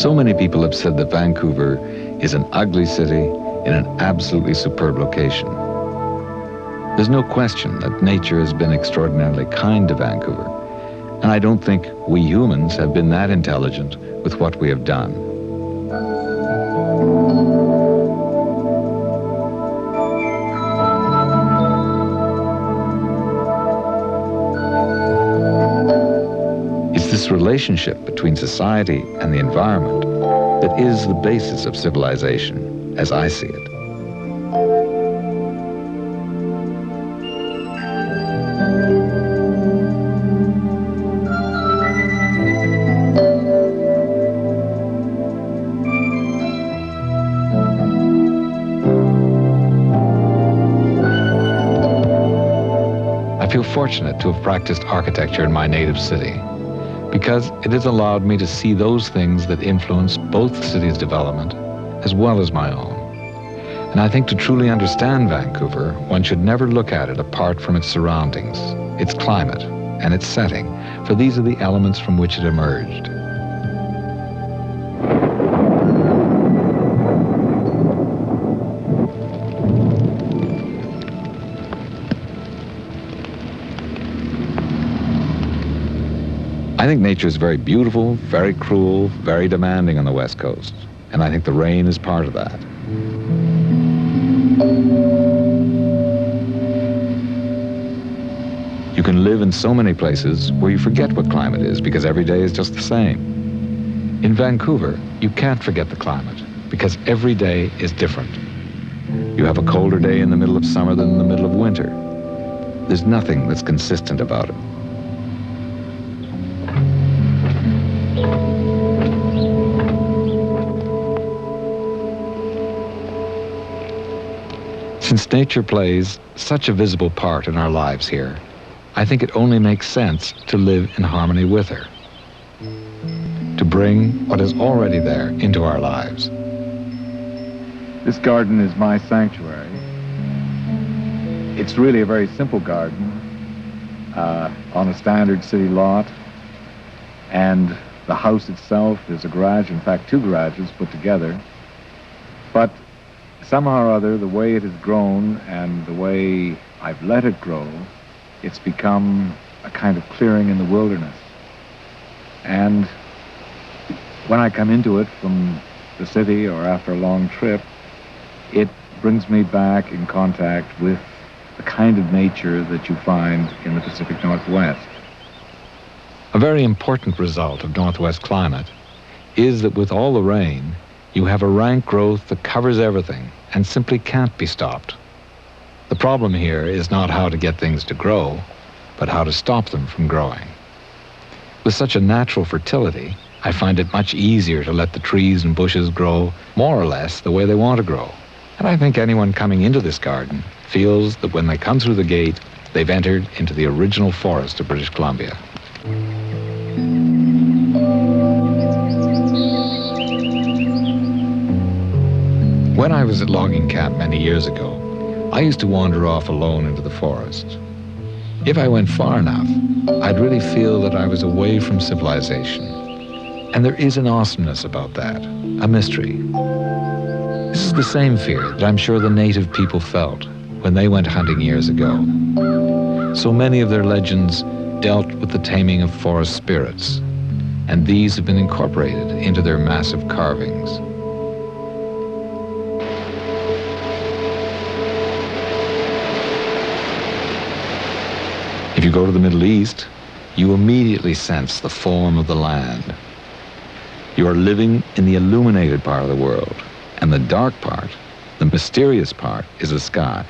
So many people have said that Vancouver is an ugly city in an absolutely superb location. There's no question that nature has been extraordinarily kind to Vancouver, and I don't think we humans have been that intelligent with what we have done. It's this relationship between society and the environment that is the basis of civilization, as I see it. I feel fortunate to have practiced architecture in my native city because it has allowed me to see those things that influence both the city's development as well as my own. And I think to truly understand Vancouver, one should never look at it apart from its surroundings, its climate, and its setting, for these are the elements from which it emerged. I think nature is very beautiful, very cruel, very demanding on the West Coast, and I think the rain is part of that. You can live in so many places where you forget what climate is because every day is just the same. In Vancouver, you can't forget the climate because every day is different. You have a colder day in the middle of summer than in the middle of winter. There's nothing that's consistent about it. Since nature plays such a visible part in our lives here, I think it only makes sense to live in harmony with her, to bring what is already there into our lives. This garden is my sanctuary. It's really a very simple garden on a standard city lot, and the house itself is a garage, in fact 2 garages put together. But somehow or other, the way it has grown and the way I've let it grow, it's become a kind of clearing in the wilderness. And when I come into it from the city or after a long trip, it brings me back in contact with the kind of nature that you find in the Pacific Northwest. A very important result of Northwest climate is that with all the rain, you have a rank growth that covers everything and simply can't be stopped. The problem here is not how to get things to grow, but how to stop them from growing. With such a natural fertility, I find it much easier to let the trees and bushes grow more or less the way they want to grow. And I think anyone coming into this garden feels that when they come through the gate, they've entered into the original forest of British Columbia. When I was at logging camp many years ago, I used to wander off alone into the forest. If I went far enough, I'd really feel that I was away from civilization. And there is an awesomeness about that, a mystery. This is the same fear that I'm sure the native people felt when they went hunting years ago. So many of their legends dealt with the taming of forest spirits, and these have been incorporated into their massive carvings. If you go to the Middle East, you immediately sense the form of the land. You are living in the illuminated part of the world, and the dark part, the mysterious part, is the sky.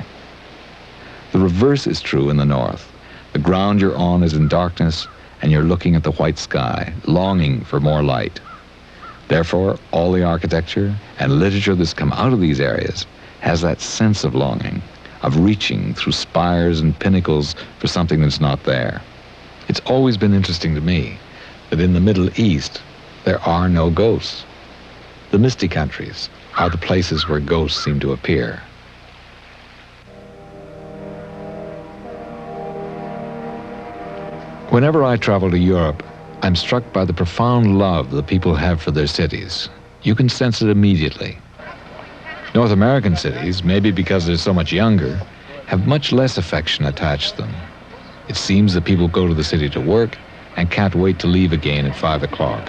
The reverse is true in the north. The ground you're on is in darkness, and you're looking at the white sky, longing for more light. Therefore, all the architecture and literature that's come out of these areas has that sense of longing, of reaching through spires and pinnacles for something that's not there. It's always been interesting to me that in the Middle East, there are no ghosts. The misty countries are the places where ghosts seem to appear. Whenever I travel to Europe, I'm struck by the profound love the people have for their cities. You can sense it immediately. North American cities, maybe because they're so much younger, have much less affection attached to them. It seems that people go to the city to work and can't wait to leave again at 5 o'clock.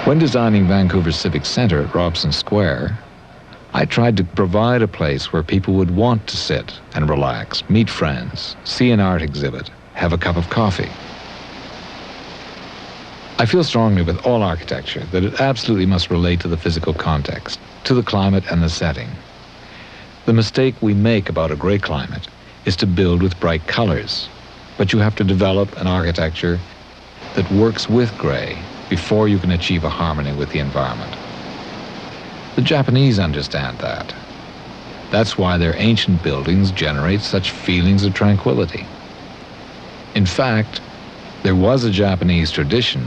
When designing Vancouver's Civic Centre at Robson Square, I tried to provide a place where people would want to sit and relax, meet friends, see an art exhibit, have a cup of coffee. I feel strongly with all architecture that it absolutely must relate to the physical context, to the climate and the setting. The mistake we make about a gray climate is to build with bright colors, but you have to develop an architecture that works with gray before you can achieve a harmony with the environment. The Japanese understand that. That's why their ancient buildings generate such feelings of tranquility. In fact, there was a Japanese tradition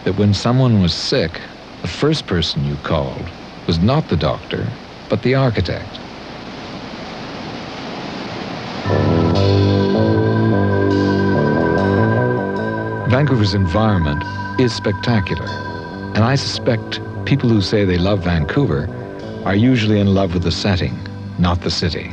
that when someone was sick, the first person you called was not the doctor, but the architect. Vancouver's environment is spectacular, and I suspect people who say they love Vancouver are usually in love with the setting, not the city.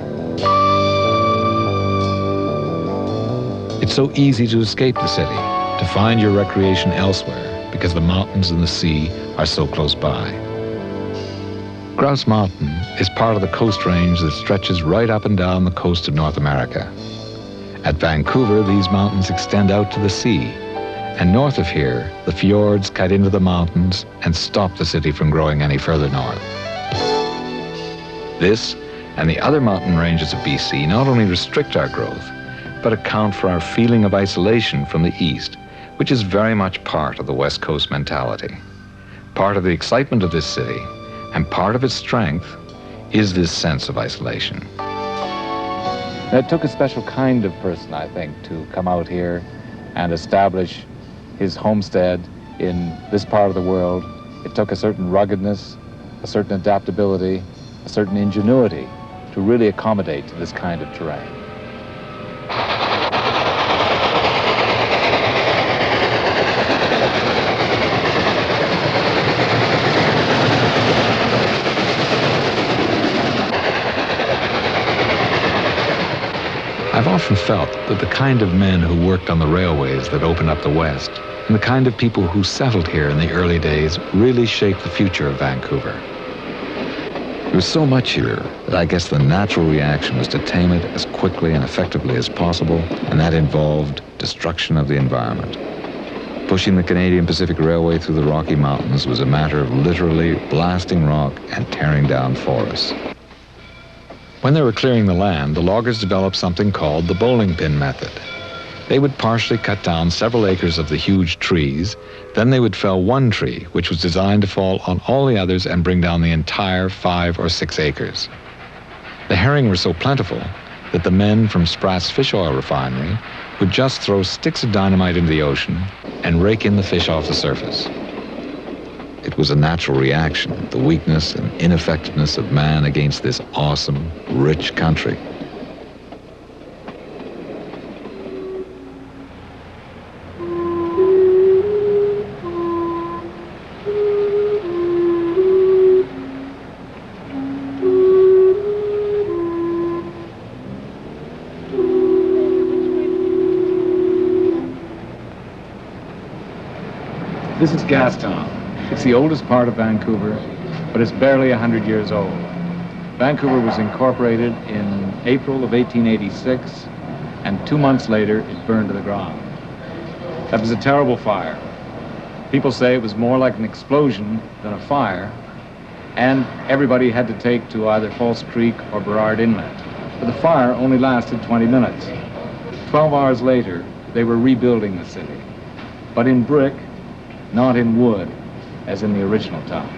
It's so easy to escape the city, to find your recreation elsewhere, because the mountains and the sea are so close by. Grouse Mountain is part of the Coast Range that stretches right up and down the coast of North America. At Vancouver, these mountains extend out to the sea, and north of here, the fjords cut into the mountains and stop the city from growing any further north. This and the other mountain ranges of BC not only restrict our growth, but account for our feeling of isolation from the east, which is very much part of the West Coast mentality. Part of the excitement of this city, and part of its strength, is this sense of isolation. It took a special kind of person, I think, to come out here and establish his homestead in this part of the world. It took a certain ruggedness, a certain adaptability, a certain ingenuity to really accommodate to this kind of terrain. I've often felt that the kind of men who worked on the railways that opened up the West and the kind of people who settled here in the early days really shaped the future of Vancouver. There was so much here that I guess the natural reaction was to tame it as quickly and effectively as possible, and that involved destruction of the environment. Pushing the Canadian Pacific Railway through the Rocky Mountains was a matter of literally blasting rock and tearing down forests. When they were clearing the land, the loggers developed something called the bowling pin method. They would partially cut down several acres of the huge trees, then they would fell one tree, which was designed to fall on all the others and bring down the entire 5 or 6 acres. The herring were so plentiful that the men from Spratt's fish oil refinery would just throw sticks of dynamite into the ocean and rake in the fish off the surface. It was a natural reaction, the weakness and ineffectiveness of man against this awesome, rich country. This is Gastown. It's the oldest part of Vancouver, but it's barely 100 years old. Vancouver was incorporated in April of 1886, and 2 months later, it burned to the ground. That was a terrible fire. People say it was more like an explosion than a fire, and everybody had to take to either False Creek or Burrard Inlet. But the fire only lasted 20 minutes. 12 hours later, they were rebuilding the city, but in brick, not in wood, as in the original town.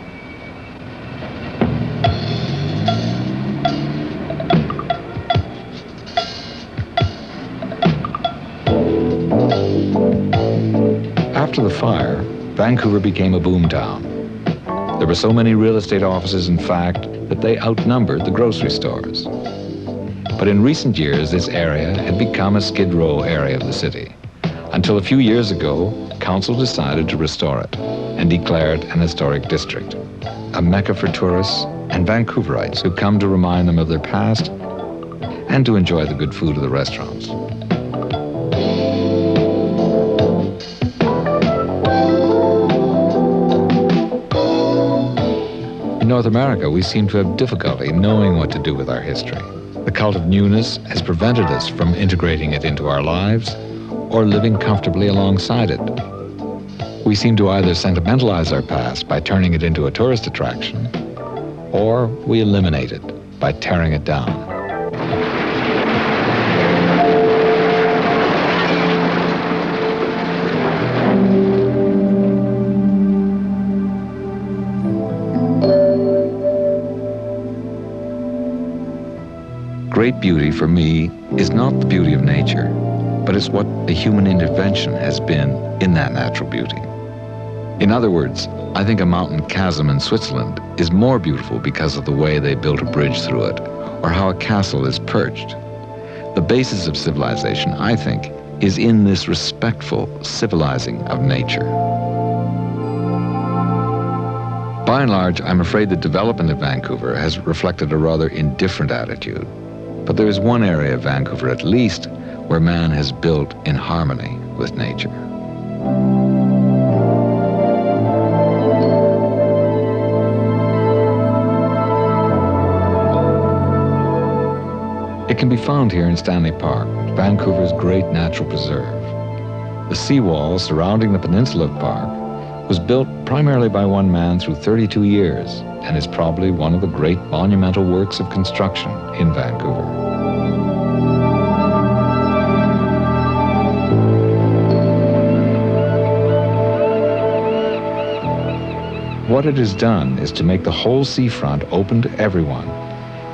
After the fire, Vancouver became a boomtown. There were so many real estate offices, in fact, that they outnumbered the grocery stores. But in recent years, this area had become a Skid Row area of the city. Until a few years ago, council decided to restore it and declare it an historic district, a mecca for tourists and Vancouverites who come to remind them of their past and to enjoy the good food of the restaurants. In North America, we seem to have difficulty knowing what to do with our history. The cult of newness has prevented us from integrating it into our lives or living comfortably alongside it. We seem to either sentimentalize our past by turning it into a tourist attraction, or we eliminate it by tearing it down. Great beauty for me is not the beauty of nature, but it's what the human intervention has been in that natural beauty. In other words, I think a mountain chasm in Switzerland is more beautiful because of the way they built a bridge through it, or how a castle is perched. The basis of civilization, I think, is in this respectful civilizing of nature. By and large, I'm afraid the development of Vancouver has reflected a rather indifferent attitude. But there is one area of Vancouver, at least, where man has built in harmony with nature. It can be found here in Stanley Park, Vancouver's great natural preserve. The seawall surrounding the peninsula of Park was built primarily by one man through 32 years and is probably one of the great monumental works of construction in Vancouver. What it has done is to make the whole seafront open to everyone,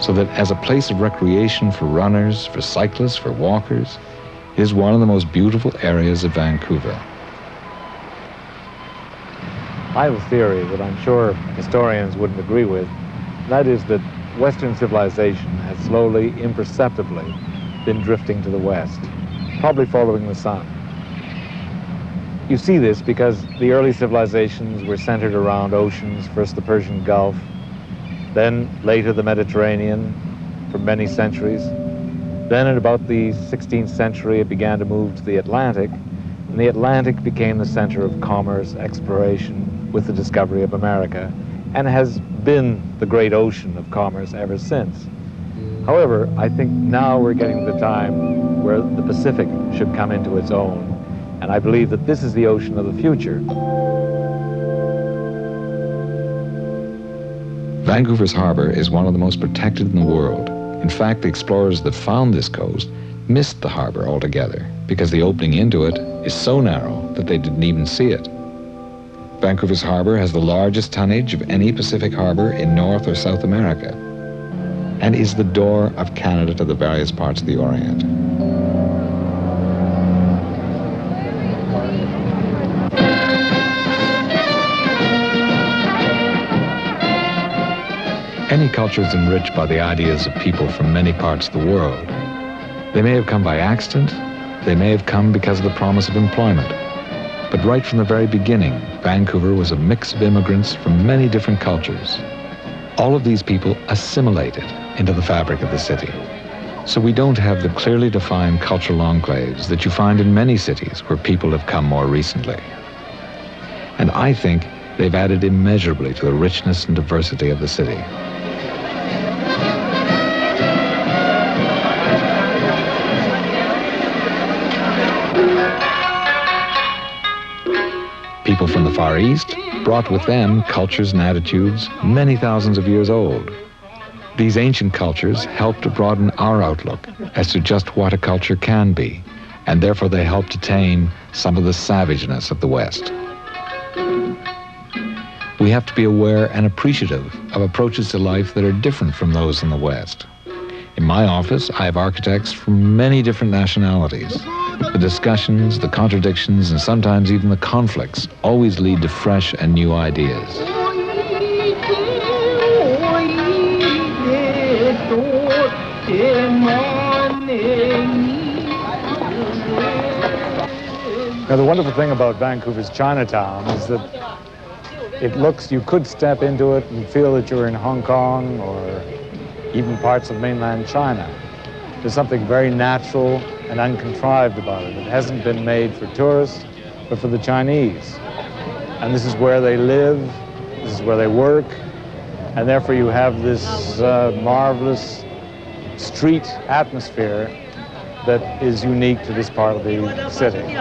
so that as a place of recreation for runners, for cyclists, for walkers, it is one of the most beautiful areas of Vancouver. I have a theory that I'm sure historians wouldn't agree with, and that is that Western civilization has slowly, imperceptibly been drifting to the west, probably following the sun. You see this because the early civilizations were centered around oceans, first the Persian Gulf, then later the Mediterranean for many centuries. Then at about the 16th century, it began to move to the Atlantic, and the Atlantic became the center of commerce, exploration, with the discovery of America, and has been the great ocean of commerce ever since. However, I think now we're getting to the time where the Pacific should come into its own, and I believe that this is the ocean of the future. Vancouver's harbor is one of the most protected in the world. In fact, the explorers that found this coast missed the harbor altogether because the opening into it is so narrow that they didn't even see it. Vancouver's harbor has the largest tonnage of any Pacific harbor in North or South America and is the door of Canada to the various parts of the Orient. Any culture is enriched by the ideas of people from many parts of the world. They may have come by accident, they may have come because of the promise of employment. But right from the very beginning, Vancouver was a mix of immigrants from many different cultures. All of these people assimilated into the fabric of the city. So we don't have the clearly defined cultural enclaves that you find in many cities where people have come more recently. And I think they've added immeasurably to the richness and diversity of the city. People from the Far East brought with them cultures and attitudes many thousands of years old. These ancient cultures helped to broaden our outlook as to just what a culture can be, and therefore they helped to tame some of the savageness of the West. We have to be aware and appreciative of approaches to life that are different from those in the West. In my office, I have architects from many different nationalities. The discussions, the contradictions, and sometimes even the conflicts always lead to fresh and new ideas. Now, the wonderful thing about Vancouver's Chinatown is that you could step into it and feel that you're in Hong Kong or even parts of mainland China. There's something very natural and uncontrived about it. It hasn't been made for tourists, but for the Chinese. And this is where they live, this is where they work, and therefore you have this marvelous street atmosphere that is unique to this part of the city.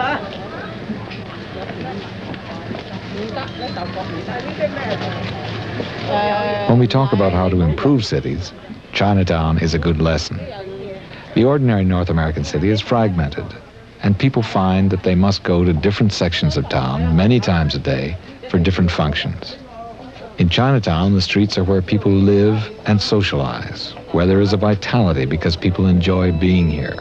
When we talk about how to improve cities, Chinatown is a good lesson. The ordinary North American city is fragmented, and people find that they must go to different sections of town many times a day for different functions. In Chinatown, the streets are where people live and socialize, where there is a vitality because people enjoy being here.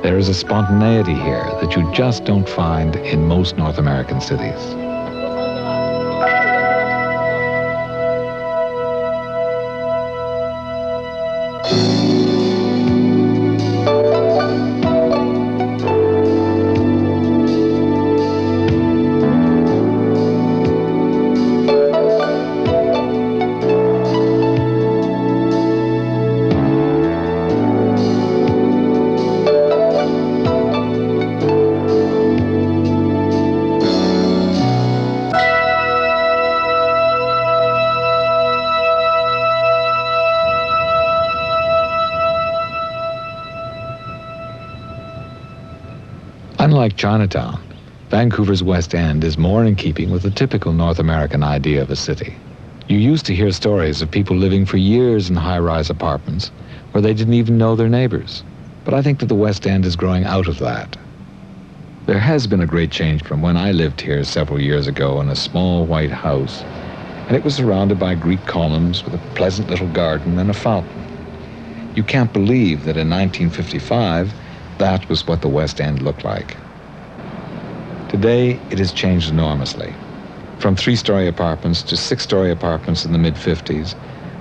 There is a spontaneity here that you just don't find in most North American cities. Unlike Chinatown, Vancouver's West End is more in keeping with the typical North American idea of a city. You used to hear stories of people living for years in high-rise apartments where they didn't even know their neighbors. But I think that the West End is growing out of that. There has been a great change from when I lived here several years ago in a small white house, and it was surrounded by Greek columns with a pleasant little garden and a fountain. You can't believe that in 1955, that was what the West End looked like. Today, it has changed enormously. From 3-story apartments to 6-story apartments in the mid-50s,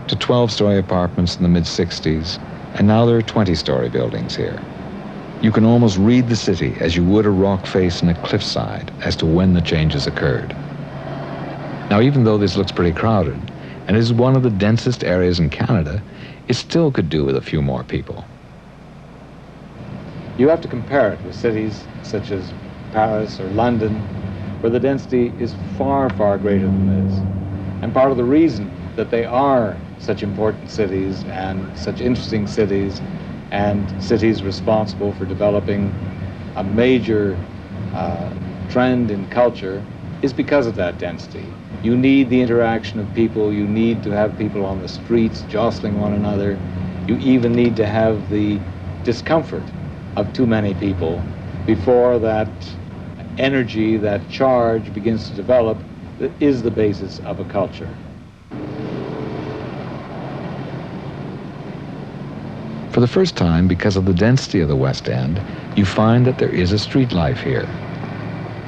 to 12-story apartments in the mid-60s, and now there are 20-story buildings here. You can almost read the city as you would a rock face in a cliffside as to when the changes occurred. Now, even though this looks pretty crowded, and is one of the densest areas in Canada, it still could do with a few more people. You have to compare it with cities such as Paris or London, where the density is far, far greater than this. And part of the reason that they are such important cities and such interesting cities and cities responsible for developing a major trend in culture is because of that density. You need the interaction of people, you need to have people on the streets jostling one another, you even need to have the discomfort of too many people before that energy, that charge begins to develop that is the basis of a culture. For the first time, because of the density of the West End, you find that there is a street life here.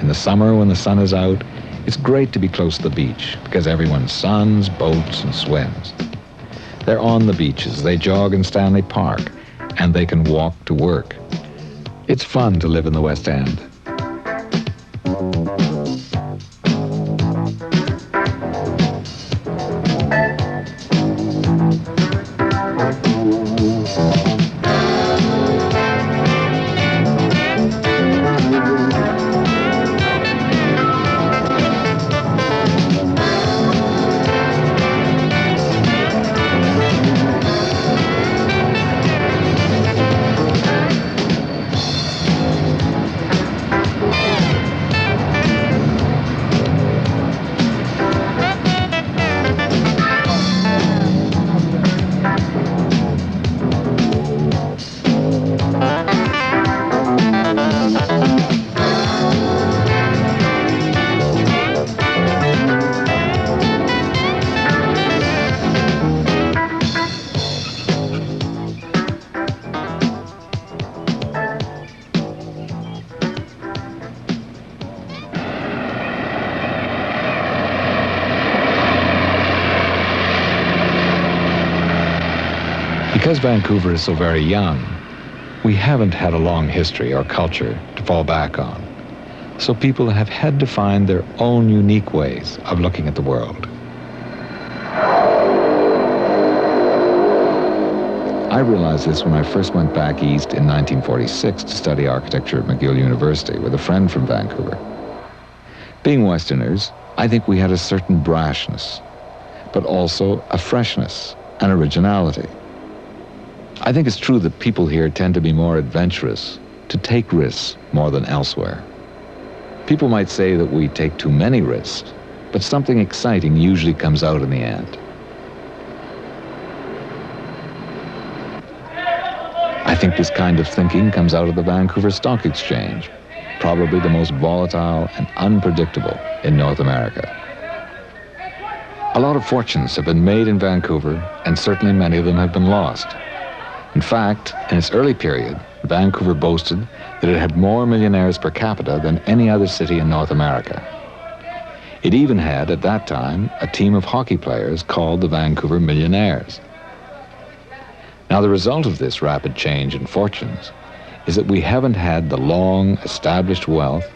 In the summer, when the sun is out, it's great to be close to the beach because everyone suns, boats, and swims. They're on the beaches, they jog in Stanley Park, and they can walk to work. It's fun to live in the West End. Because Vancouver is so very young, We haven't had a long history or culture to fall back on, so people have had to find their own unique ways of looking at the world. I realized this when I first went back east in 1946 to study architecture at McGill University with a friend from Vancouver. Being Westerners, I think we had a certain brashness, but also a freshness and originality. I think it's true that people here tend to be more adventurous, to take risks more than elsewhere. People might say that we take too many risks, but something exciting usually comes out in the end. I think this kind of thinking comes out of the Vancouver Stock Exchange, probably the most volatile and unpredictable in North America. A lot of fortunes have been made in Vancouver, and certainly many of them have been lost. In fact, in its early period, Vancouver boasted that it had more millionaires per capita than any other city in North America. It even had, at that time, a team of hockey players called the Vancouver Millionaires. Now, the result of this rapid change in fortunes is that we haven't had the long, established wealth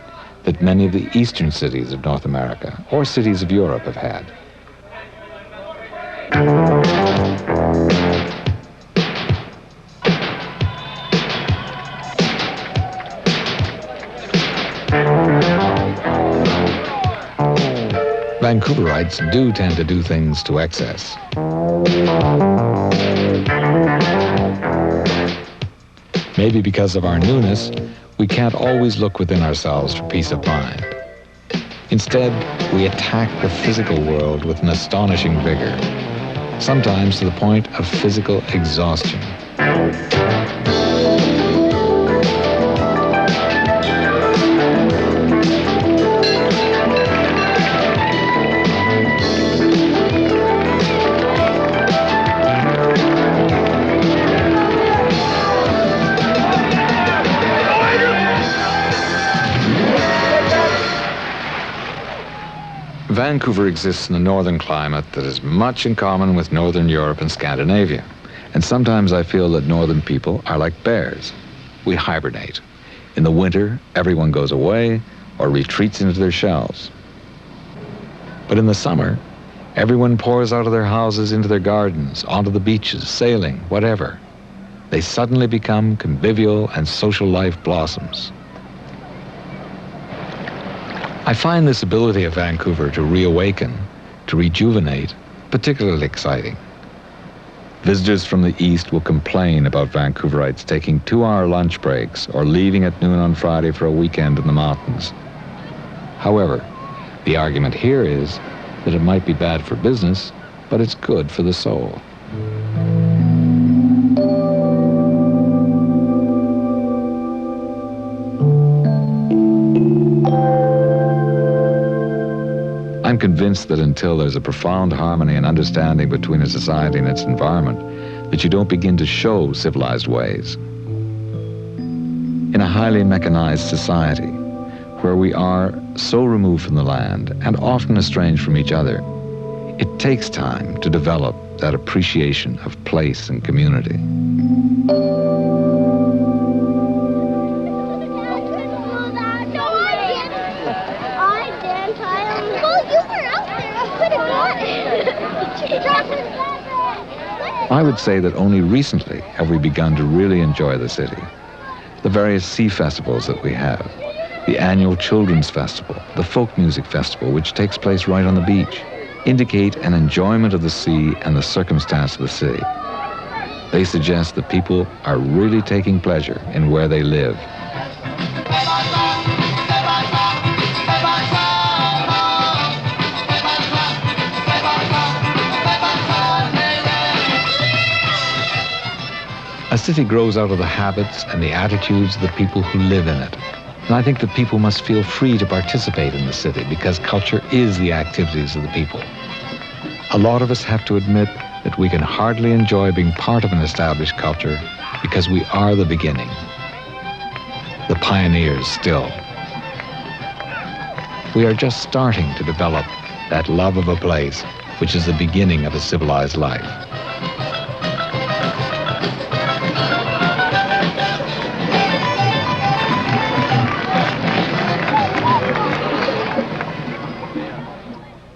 that many of the eastern cities of North America or cities of Europe have had. Vancouverites do tend to do things to excess. Maybe because of our newness, we can't always look within ourselves for peace of mind. Instead, we attack the physical world with an astonishing vigor, sometimes to the point of physical exhaustion. Vancouver exists in a northern climate that is much in common with Northern Europe and Scandinavia. And sometimes I feel that northern people are like bears. We hibernate. In the winter, everyone goes away or retreats into their shells. But in the summer, everyone pours out of their houses into their gardens, onto the beaches, sailing, whatever. They suddenly become convivial and social life blossoms. I find this ability of Vancouver to reawaken, to rejuvenate, particularly exciting. Visitors from the east will complain about Vancouverites taking 2-hour lunch breaks or leaving at noon on Friday for a weekend in the mountains. However, the argument here is that it might be bad for business, but it's good for the soul. I'm convinced that until there's a profound harmony and understanding between a society and its environment, that you don't begin to show civilized ways. In a highly mechanized society, where we are so removed from the land and often estranged from each other, it takes time to develop that appreciation of place and community. I would say that only recently have we begun to really enjoy the city. The various sea festivals that we have, the annual Children's Festival, the Folk Music Festival, which takes place right on the beach, indicate an enjoyment of the sea and the circumstance of the city. They suggest that people are really taking pleasure in where they live. A city grows out of the habits and the attitudes of the people who live in it. And I think that people must feel free to participate in the city because culture is the activities of the people. A lot of us have to admit that we can hardly enjoy being part of an established culture because we are the beginning, the pioneers still. We are just starting to develop that love of a place which is the beginning of a civilized life.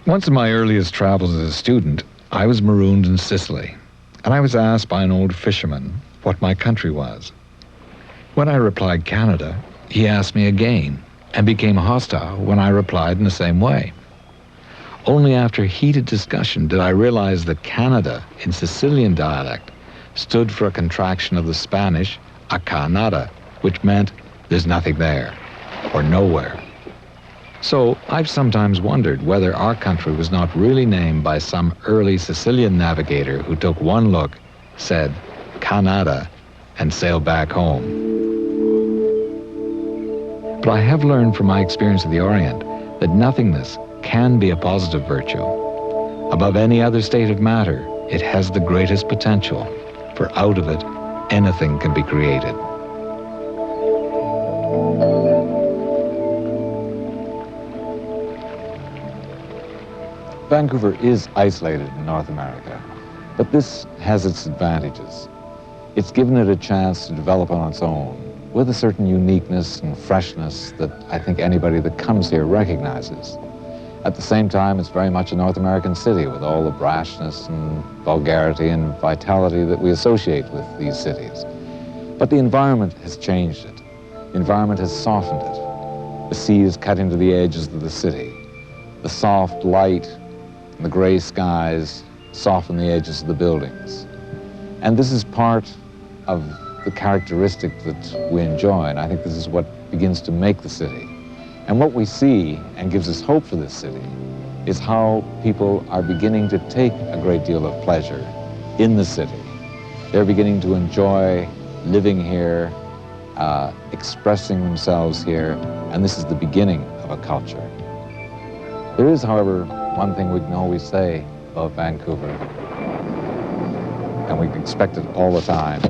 Once in my earliest travels as a student, I was marooned in Sicily, and I was asked by an old fisherman what my country was. When I replied Canada, he asked me again and became hostile when I replied in the same way. Only after heated discussion did I realize that Canada, in Sicilian dialect, stood for a contraction of the Spanish acá nada, which meant there's nothing there, or nowhere. So I've sometimes wondered whether our country was not really named by some early Sicilian navigator who took one look, said Canada, and sailed back home. But I have learned from my experience of the Orient that nothingness can be a positive virtue. Above any other state of matter, it has the greatest potential, for out of it, anything can be created. Vancouver is isolated in North America, but this has its advantages. It's given it a chance to develop on its own with a certain uniqueness and freshness that I think anybody that comes here recognizes. At the same time, it's very much a North American city with all the brashness and vulgarity and vitality that we associate with these cities. But the environment has changed it. The environment has softened it. The sea is cut into the edges of the city. The soft light and the gray skies soften the edges of the buildings. And this is part of the characteristic that we enjoy, and I think this is what begins to make the city. And what we see, and gives us hope for this city, is how people are beginning to take a great deal of pleasure in the city. They're beginning to enjoy living here, expressing themselves here, and this is the beginning of a culture. There is, however, one thing we can always say about Vancouver, and we can expect it all the time.